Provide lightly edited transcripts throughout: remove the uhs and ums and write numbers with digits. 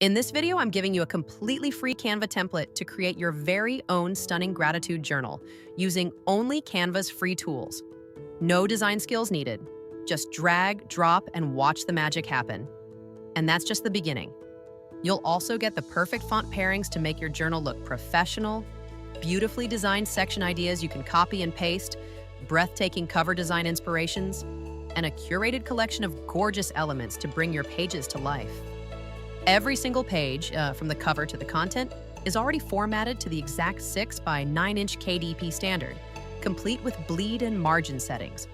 In this video, I'm giving you a completely free Canva template to create your very own stunning gratitude journal using only Canva's free tools. No design skills needed. Just drag, drop, and watch the magic happen. And that's just the beginning. You'll also get the perfect font pairings to make your journal look professional, beautifully designed section ideas you can copy and paste, breathtaking cover design inspirations, and a curated collection of gorgeous elements to bring your pages to life. Every single page, from the cover to the content, is already formatted to the exact 6 by 9-inch KDP standard, complete with bleed and margin settings.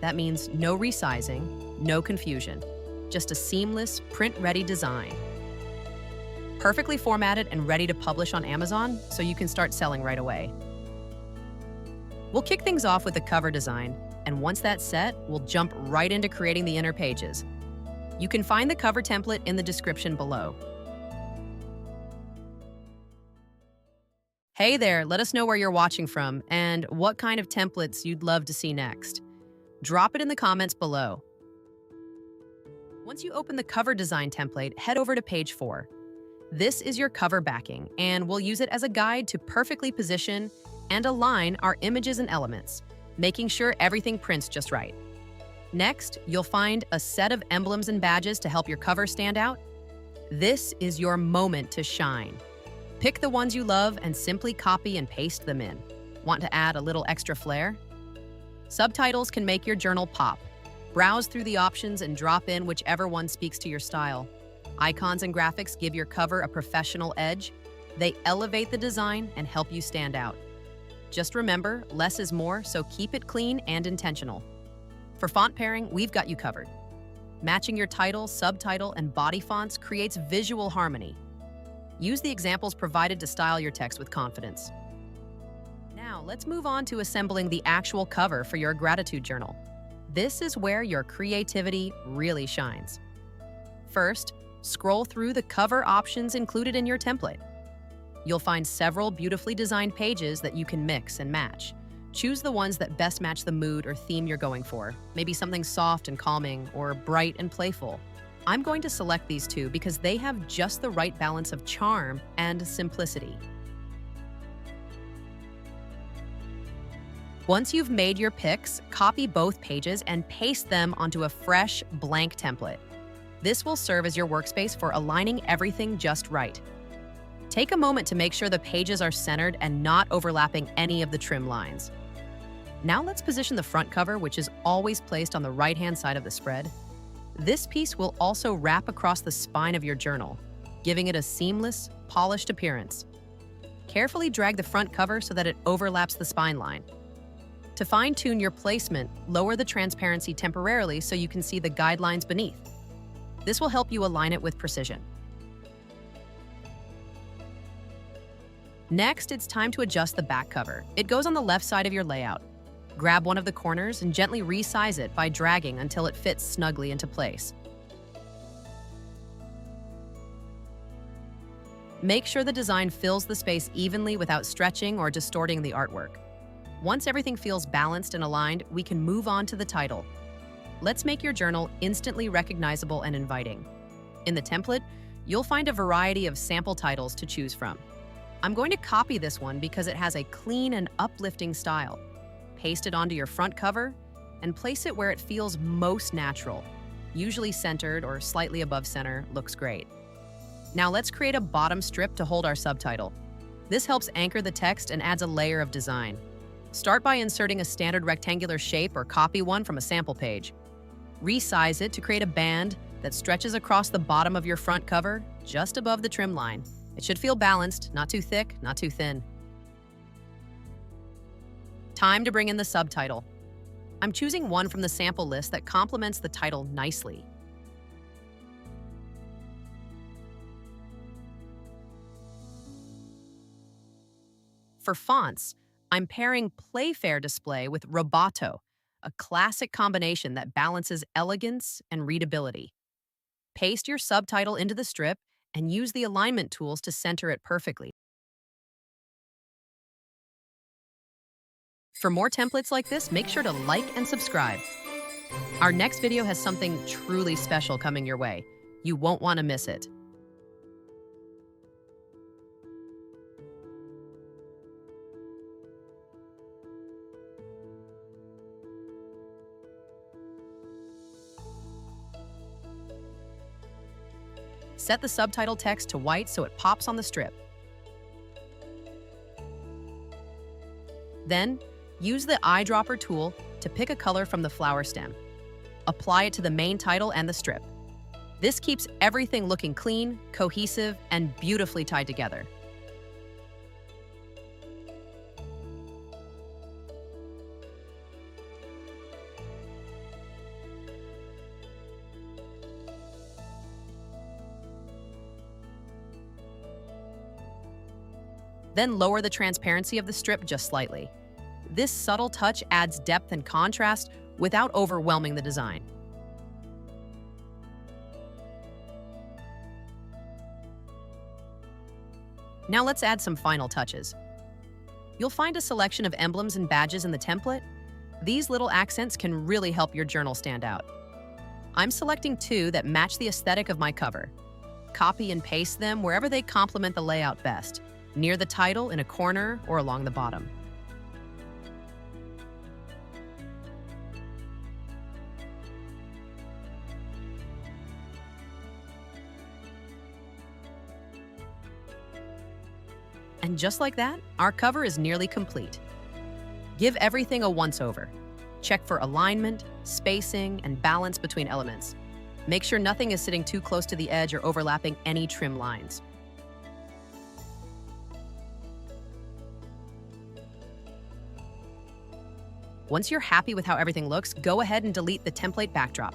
That means no resizing, no confusion, just a seamless, print-ready design. Perfectly formatted and ready to publish on Amazon, so you can start selling right away. We'll kick things off with the cover design, and once that's set, we'll jump right into creating the inner pages. You can find the cover template in the description below. Hey there, let us know where you're watching from and what kind of templates you'd love to see next. Drop it in the comments below. Once you open the cover design template, head over to page 4. This is your cover backing, and we'll use it as a guide to perfectly position and align our images and elements, making sure everything prints just right. Next, you'll find a set of emblems and badges to help your cover stand out. This is your moment to shine. Pick the ones you love and simply copy and paste them in. Want to add a little extra flair? Subtitles can make your journal pop. Browse through the options and drop in whichever one speaks to your style. Icons and graphics give your cover a professional edge. They elevate the design and help you stand out. Just remember, less is more, so keep it clean and intentional. For font pairing, we've got you covered. Matching your title, subtitle, and body fonts creates visual harmony. Use the examples provided to style your text with confidence. Now, let's move on to assembling the actual cover for your gratitude journal. This is where your creativity really shines. First, scroll through the cover options included in your template. You'll find several beautifully designed pages that you can mix and match. Choose the ones that best match the mood or theme you're going for, maybe something soft and calming or bright and playful. I'm going to select these two because they have just the right balance of charm and simplicity. Once you've made your picks, copy both pages and paste them onto a fresh, blank template. This will serve as your workspace for aligning everything just right. Take a moment to make sure the pages are centered and not overlapping any of the trim lines. Now let's position the front cover, which is always placed on the right-hand side of the spread. This piece will also wrap across the spine of your journal, giving it a seamless, polished appearance. Carefully drag the front cover so that it overlaps the spine line. To fine-tune your placement, lower the transparency temporarily so you can see the guidelines beneath. This will help you align it with precision. Next, it's time to adjust the back cover. It goes on the left side of your layout. Grab one of the corners and gently resize it by dragging until it fits snugly into place. Make sure the design fills the space evenly without stretching or distorting the artwork. Once everything feels balanced and aligned, we can move on to the title. Let's make your journal instantly recognizable and inviting. In the template, you'll find a variety of sample titles to choose from. I'm going to copy this one because it has a clean and uplifting style. Paste it onto your front cover and place it where it feels most natural. Usually centered or slightly above center looks great. Now let's create a bottom strip to hold our subtitle. This helps anchor the text and adds a layer of design. Start by inserting a standard rectangular shape or copy one from a sample page. Resize it to create a band that stretches across the bottom of your front cover, just above the trim line. It should feel balanced, not too thick, not too thin. Time to bring in the subtitle. I'm choosing one from the sample list that complements the title nicely. For fonts, I'm pairing Playfair Display with Roboto, a classic combination that balances elegance and readability. Paste your subtitle into the strip and use the alignment tools to center it perfectly. For more templates like this, make sure to like and subscribe. Our next video has something truly special coming your way. You won't want to miss it. Set the subtitle text to white so it pops on the strip. Then, use the eyedropper tool to pick a color from the flower stem. Apply it to the main title and the strip. This keeps everything looking clean, cohesive, and beautifully tied together. Then lower the transparency of the strip just slightly. This subtle touch adds depth and contrast without overwhelming the design. Now let's add some final touches. You'll find a selection of emblems and badges in the template. These little accents can really help your journal stand out. I'm selecting 2 that match the aesthetic of my cover. Copy and paste them wherever they complement the layout best, near the title, in a corner, or along the bottom. And just like that, our cover is nearly complete. Give everything a once-over. Check for alignment, spacing, and balance between elements. Make sure nothing is sitting too close to the edge or overlapping any trim lines. Once you're happy with how everything looks, go ahead and delete the template backdrop.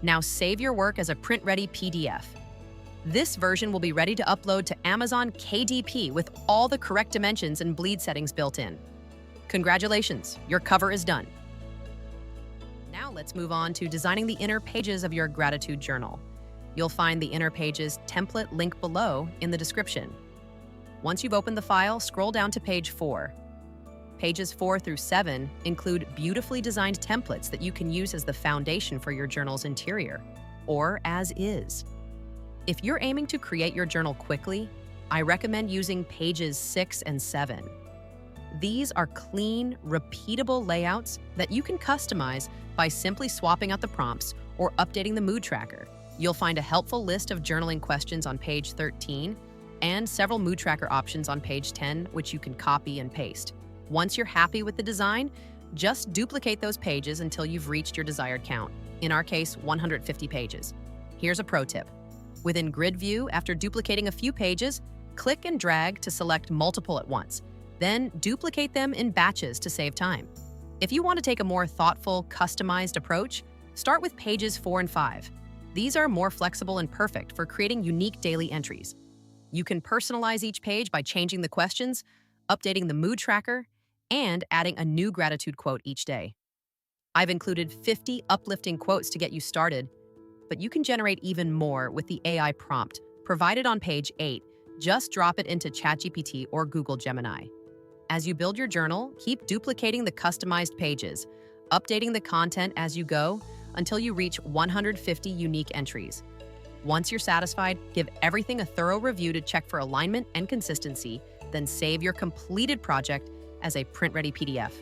Now save your work as a print-ready PDF. This version will be ready to upload to Amazon KDP with all the correct dimensions and bleed settings built in. Congratulations, your cover is done. Now let's move on to designing the inner pages of your gratitude journal. You'll find the inner pages template link below in the description. Once you've opened the file, scroll down to page 4. Pages 4 through 7 include beautifully designed templates that you can use as the foundation for your journal's interior, or as is. If you're aiming to create your journal quickly, I recommend using pages 6 and 7. These are clean, repeatable layouts that you can customize by simply swapping out the prompts or updating the mood tracker. You'll find a helpful list of journaling questions on page 13 and several mood tracker options on page 10, which you can copy and paste. Once you're happy with the design, just duplicate those pages until you've reached your desired count. In our case, 150 pages. Here's a pro tip. Within Grid View, after duplicating a few pages, click and drag to select multiple at once. Then duplicate them in batches to save time. If you want to take a more thoughtful, customized approach, start with pages 4 and 5. These are more flexible and perfect for creating unique daily entries. You can personalize each page by changing the questions, updating the mood tracker, and adding a new gratitude quote each day. I've included 50 uplifting quotes to get you started, but you can generate even more with the AI prompt provided on page 8. Just drop it into ChatGPT or Google Gemini. As you build your journal, keep duplicating the customized pages, updating the content as you go until you reach 150 unique entries. Once you're satisfied, give everything a thorough review to check for alignment and consistency, then save your completed project as a print-ready PDF.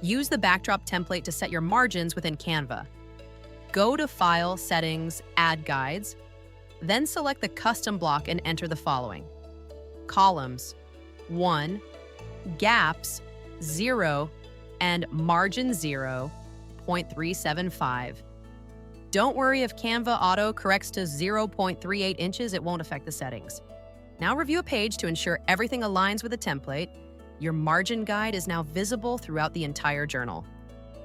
Use the backdrop template to set your margins within Canva. Go to File, Settings, Add Guides, then select the custom block and enter the following: columns 1, gaps 0, and margin 0.375. Don't worry if Canva auto corrects to 0.38 inches, it won't affect the settings. Now review a page to ensure everything aligns with the template. Your margin guide is now visible throughout the entire journal.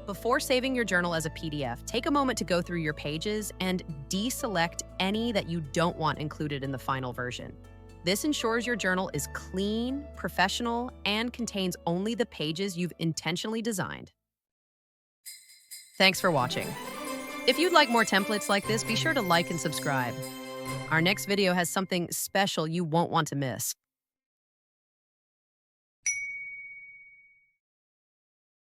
Before saving your journal as a PDF, take a moment to go through your pages and deselect any that you don't want included in the final version. This ensures your journal is clean, professional, and contains only the pages you've intentionally designed. Thanks for watching. If you'd like more templates like this, be sure to like and subscribe. Our next video has something special you won't want to miss.